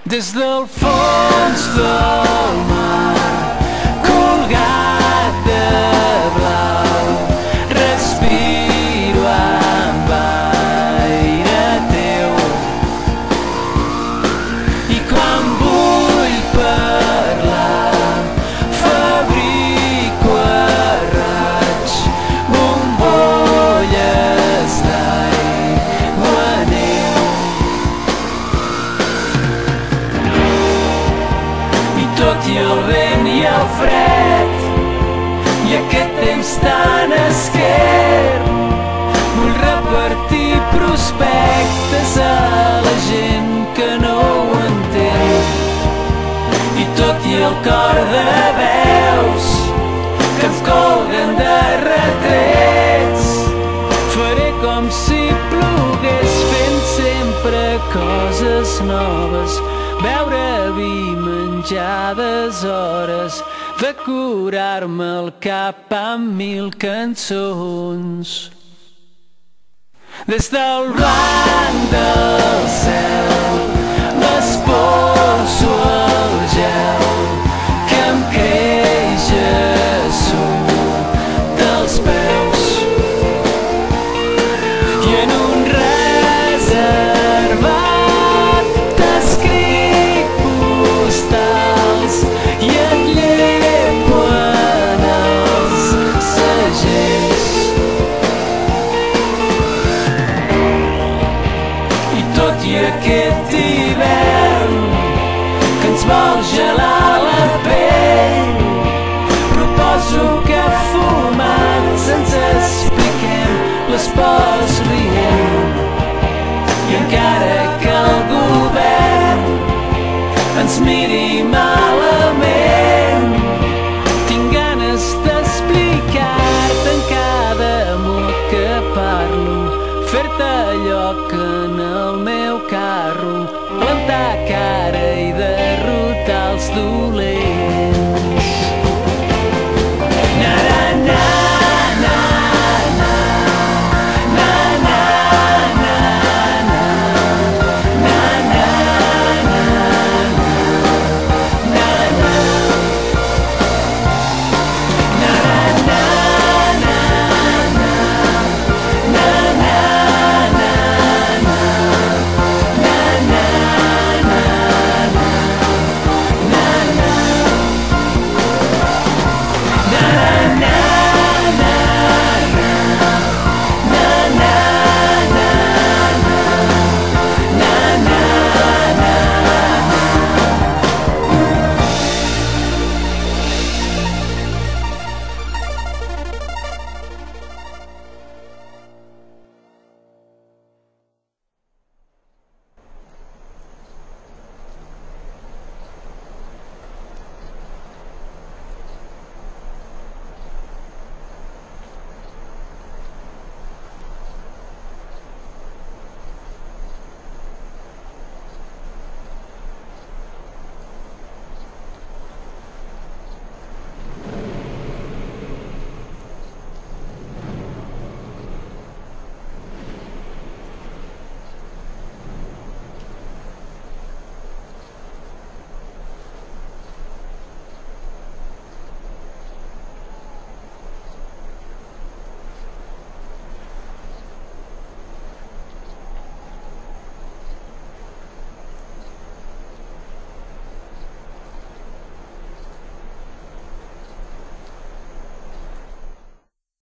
Des del fons del mar, colgat de blau, respiro amb aire teu. I quan vull parlar, fabrico a raig bombolles d'aigua neu. Tot i el vent i el fred i aquest temps tan esquerp, vull repartir prospectes a la gent que no ho entén. I tot i el cor de veus que ens colguen de retrets, faré com si plogués, fent sempre coses noves, beure vi, menjar hores, decorar-me el cap amb 1000 cançons. Des del blanc del cel m'espolso el gel que em creix a sota els peus, i en un reservat t'escric postals i et llepo en els segells. I tot i aquest hivern que ens vol gelar la pell, proposo que fumant ens expliquem les pors rient. I encara que el govern ens miri malament, tinc ganes d'explicar-te en cada mot que parlo, fer-te lloc en el meu carro, plantar cara i derrotar els durs